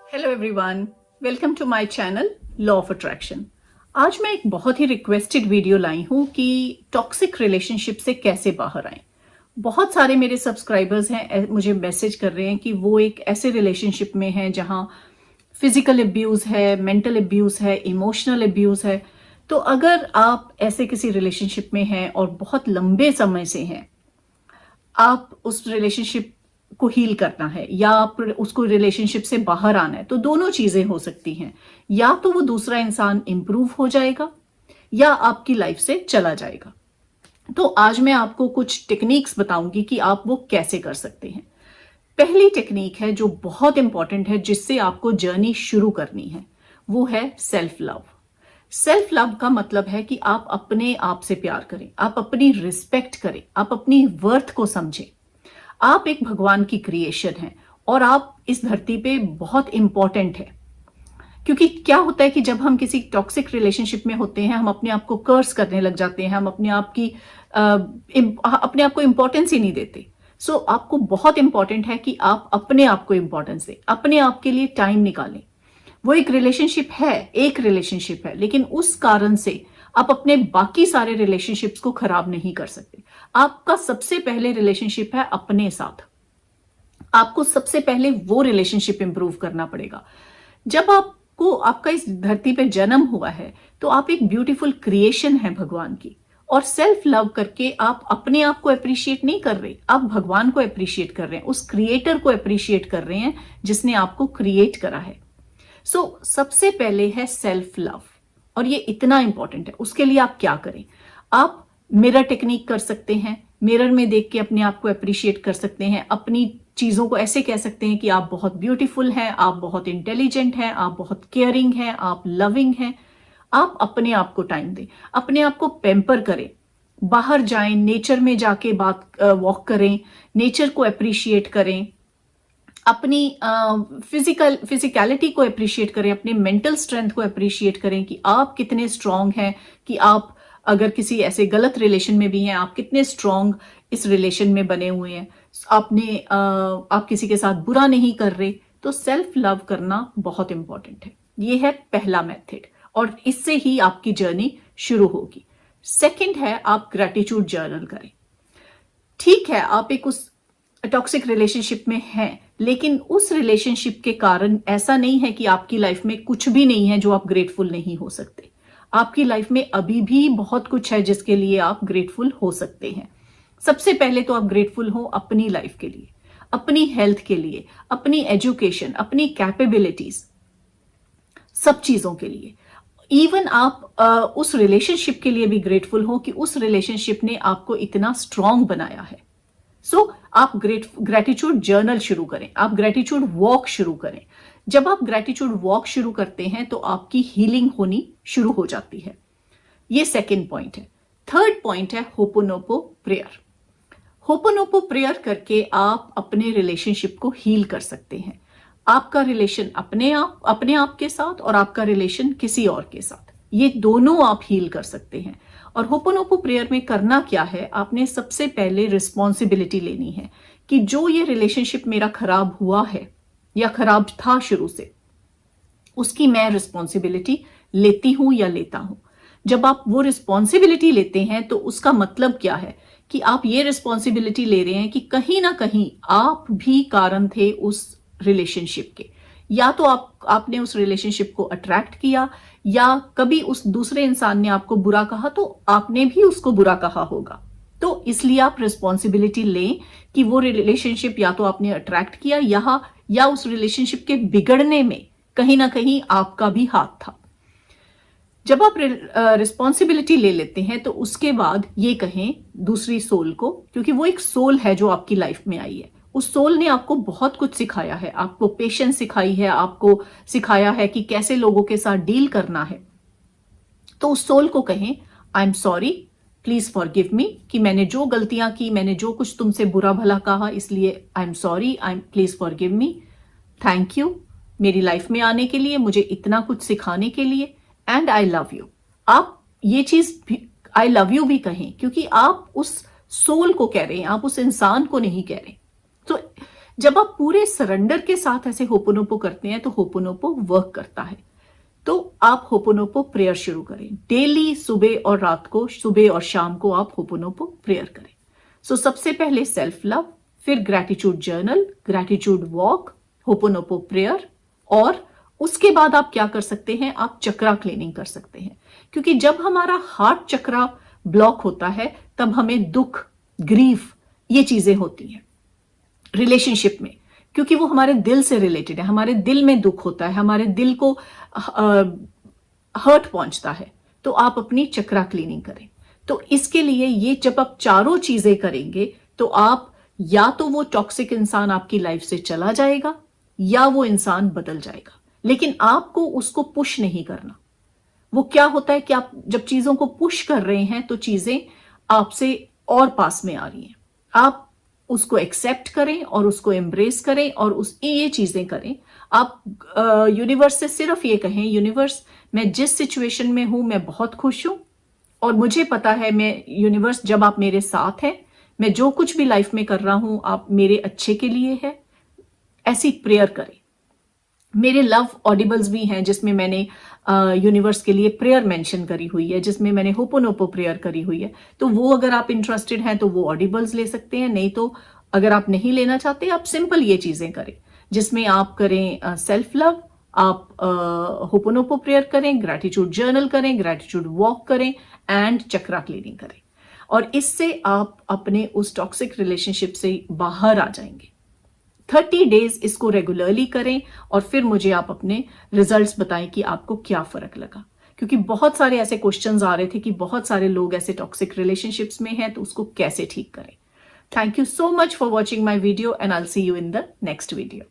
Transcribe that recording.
Hello everyone, welcome to my channel law of attraction. आज मैं एक बहुत ही रिक्वेस्टेड वीडियो लाई हूँ कि टॉक्सिक रिलेशनशिप से कैसे बाहर आएं। बहुत सारे मेरे सब्सक्राइबर्स हैं, मुझे मैसेज कर रहे हैं कि वो एक ऐसे रिलेशनशिप में हैं जहाँ फिजिकल अब्यूज है, मेंटल अब्यूज है, इमोशनल अब्यूज है। तो अगर आप ऐसे किसी रिलेशनशिप में हैं और बहुत लंबे समय से हैं, आप उस रिलेशनशिप को हील करना है या आप उसको रिलेशनशिप से बाहर आना है, तो दोनों चीजें हो सकती हैं। या तो वो दूसरा इंसान इंप्रूव हो जाएगा या आपकी लाइफ से चला जाएगा। तो आज मैं आपको कुछ टेक्निक्स बताऊंगी कि आप वो कैसे कर सकते हैं। पहली टेक्निक है जो बहुत इंपॉर्टेंट है, जिससे आपको जर्नी शुरू करनी है, वो है सेल्फ लव। सेल्फ लव का मतलब है कि आप अपने आप से प्यार करें, आप अपनी रिस्पेक्ट करें, आप अपनी वर्थ को समझें। आप एक भगवान की क्रिएशन हैं और आप इस धरती पे बहुत इंपॉर्टेंट है। क्योंकि क्या होता है कि जब हम किसी टॉक्सिक रिलेशनशिप में होते हैं, हम अपने आप को कर्स करने लग जाते हैं, हम अपने आप को इंपॉर्टेंस ही नहीं देते। सो आपको बहुत इंपॉर्टेंट है कि आप अपने आप को इंपॉर्टेंस दें, अपने आप के लिए टाइम निकालें। वो एक रिलेशनशिप है, लेकिन उस कारण से आप अपने बाकी सारे रिलेशनशिप्स को खराब नहीं कर सकते। आपका सबसे पहले रिलेशनशिप है अपने साथ। आपको सबसे पहले वो रिलेशनशिप इंप्रूव करना पड़ेगा। जब आपको आपका इस धरती पे जन्म हुआ है, तो आप एक ब्यूटीफुल क्रिएशन है भगवान की। और सेल्फ लव करके आप अपने आप को अप्रिशिएट नहीं कर रहे, आप भगवान को अप्रिशिएट कर रहे हैं, उस क्रिएटर को अप्रिशिएट कर रहे हैं जिसने आपको क्रिएट करा है। सबसे पहले है सेल्फ लव, और ये इतना इंपॉर्टेंट है। उसके लिए आप क्या करें? आप मिरर टेक्निक कर सकते हैं, मिरर में देख के अपने आप को अप्रिशिएट कर सकते हैं। अपनी चीजों को ऐसे कह सकते हैं कि आप बहुत ब्यूटीफुल हैं, आप बहुत इंटेलिजेंट हैं, आप बहुत केयरिंग हैं, आप लविंग हैं। आप अपने आप को टाइम दें, अपने आप को पैम्पर करें, बाहर जाएं, नेचर में जाके वॉक करें, नेचर को अप्रिशिएट करें, अपनी फिजिकलिटी को अप्रिशिएट करें, अपने मेंटल स्ट्रेंथ को अप्रिशिएट करें कि आप कितने स्ट्रांग हैं, कि आप अगर किसी ऐसे गलत रिलेशन में भी हैं, आप कितने स्ट्रांग इस रिलेशन में बने हुए हैं। आप किसी के साथ बुरा नहीं कर रहे। तो सेल्फ लव करना बहुत इंपॉर्टेंट है। ये है पहला मेथड, और इससे ही आपकी जर्नी शुरू होगी। सेकंड है, आप ग्रेटिट्यूड जर्नल करें। ठीक है, आप एक उस टॉक्सिक रिलेशनशिप में हैं, लेकिन उस रिलेशनशिप के कारण ऐसा नहीं है कि आपकी लाइफ में कुछ भी नहीं है जो आप ग्रेटफुल नहीं हो सकते। आपकी लाइफ में अभी भी बहुत कुछ है जिसके लिए आप ग्रेटफुल हो सकते हैं। सबसे पहले तो आप ग्रेटफुल हो अपनी लाइफ के लिए, अपनी हेल्थ के लिए, अपनी एजुकेशन, अपनी कैपेबिलिटीज, सब चीजों के लिए। इवन आप उस रिलेशनशिप के लिए भी ग्रेटफुल हो कि उस रिलेशनशिप ने आपको इतना स्ट्रांग बनाया है। आप ग्रेटिट्यूड जर्नल शुरू करें, आप ग्रेटिट्यूड वॉक शुरू करें। जब आप ग्रेटिट्यूड वॉक शुरू करते हैं तो आपकी हीलिंग होनी शुरू हो जाती है। ये सेकेंड पॉइंट है। थर्ड पॉइंट है होपोनोपो प्रेयर। होपोनोपो प्रेयर करके आप अपने रिलेशनशिप को हील कर सकते हैं। आपका रिलेशन अपने आप के साथ और आपका रिलेशन किसी और के साथ, ये दोनों आप हील कर सकते हैं। और होपोनोपो प्रेयर में करना क्या है, आपने सबसे पहले रिस्पॉन्सिबिलिटी लेनी है कि जो ये रिलेशनशिप मेरा खराब हुआ है या खराब था शुरू से, उसकी मैं रिस्पॉन्सिबिलिटी लेती हूं या लेता हूं। जब आप वो रिस्पॉन्सिबिलिटी लेते हैं तो उसका मतलब क्या है कि आप ये रिस्पॉन्सिबिलिटी ले रहे हैं कि कहीं ना कहीं आप भी कारण थे उस रिलेशनशिप के। या तो आपने उस रिलेशनशिप को अट्रैक्ट किया, या कभी उस दूसरे इंसान ने आपको बुरा कहा तो आपने भी उसको बुरा कहा होगा। तो इसलिए आप रिस्पॉन्सिबिलिटी लें कि वो रिलेशनशिप या तो आपने अट्रैक्ट किया या उस रिलेशनशिप के बिगड़ने में कहीं ना कहीं आपका भी हाथ था। जब आप रिस्पॉन्सिबिलिटी ले लेते हैं तो उसके बाद ये कहें दूसरी सोल को, क्योंकि वो एक सोल है जो आपकी लाइफ में आई है। उस सोल ने आपको बहुत कुछ सिखाया है, आपको पेशेंस सिखाई है, आपको सिखाया है कि कैसे लोगों के साथ डील करना है। तो उस सोल को कहें, I am sorry, please forgive me, कि मैंने जो गलतियां की, मैंने जो कुछ तुमसे बुरा भला कहा, इसलिए I am sorry, please forgive me, thank you मेरी लाइफ में आने के लिए, मुझे इतना कुछ सिखाने के लिए, एंड आई लव यू। आप ये चीज आई लव यू भी कहें, क्योंकि आप उस सोल को कह रहे हैं, आप उस इंसान को नहीं कह रहे। तो जब आप पूरे सरेंडर के साथ ऐसे होपोनोपो करते हैं तो होपोनोपो वर्क करता है। तो आप होपोनोपो प्रेयर शुरू करें डेली, सुबह और रात को, सुबह और शाम को आप होपोनोपो प्रेयर करें। सो सबसे पहले सेल्फ लव, फिर gratitude journal, gratitude walk, Ho'oponopono prayer, और उसके बाद आप क्या कर सकते हैं, आप चक्रा क्लीनिंग कर सकते हैं। क्योंकि जब हमारा हार्ट चक्रा ब्लॉक होता है तब हमें दुख, ग्रीफ, ये चीजें होती हैं रिलेशनशिप में, क्योंकि वो हमारे दिल से रिलेटेड है। हमारे दिल में दुख होता है, हमारे दिल को हर्ट पहुंचता है। तो आप अपनी चक्रा क्लीनिंग करें। तो इसके लिए ये जब आप चारों चीजें करेंगे तो आप या तो वो टॉक्सिक इंसान आपकी लाइफ से चला जाएगा या वो इंसान बदल जाएगा, लेकिन आपको उसको पुश नहीं करना। वो क्या होता है कि आप जब चीजों को पुश कर रहे हैं तो चीजें आपसे और पास में आ रही हैं। आप उसको एक्सेप्ट करें और उसको एम्ब्रेस करें और उस ये चीजें करें। आप यूनिवर्स से सिर्फ ये कहें, यूनिवर्स मैं जिस सिचुएशन में हूं मैं बहुत खुश हूं और मुझे पता है मैं, यूनिवर्स जब आप मेरे साथ हैं, मैं जो कुछ भी लाइफ में कर रहा हूं आप मेरे अच्छे के लिए है। ऐसी प्रेयर करें। मेरे लव ऑडिबल्स भी हैं जिसमें मैंने यूनिवर्स के लिए प्रेयर मेंशन करी हुई है, जिसमें मैंने होपोनोपो प्रेयर करी हुई है। तो वो अगर आप इंटरेस्टेड हैं तो वो ऑडिबल्स ले सकते हैं, नहीं तो अगर आप नहीं लेना चाहते आप सिंपल ये चीजें करें जिसमें आप करें सेल्फ लव, आप होपोनोपो प्रेयर करें, ग्रैटिट्यूड जर्नल करें, ग्रैटिट्यूड वॉक करें एंड चक्रा क्लीनिंग करें। और इससे आप अपने उस टॉक्सिक रिलेशनशिप से बाहर आ जाएंगे। 30 डेज इसको रेगुलरली करें और फिर मुझे आप अपने रिजल्ट्स बताएं कि आपको क्या फर्क लगा। क्योंकि बहुत सारे ऐसे क्वेश्चंस आ रहे थे कि बहुत सारे लोग ऐसे टॉक्सिक रिलेशनशिप्स में हैं, तो उसको कैसे ठीक करें। Thank you so much for watching my video and I'll see you in the next video.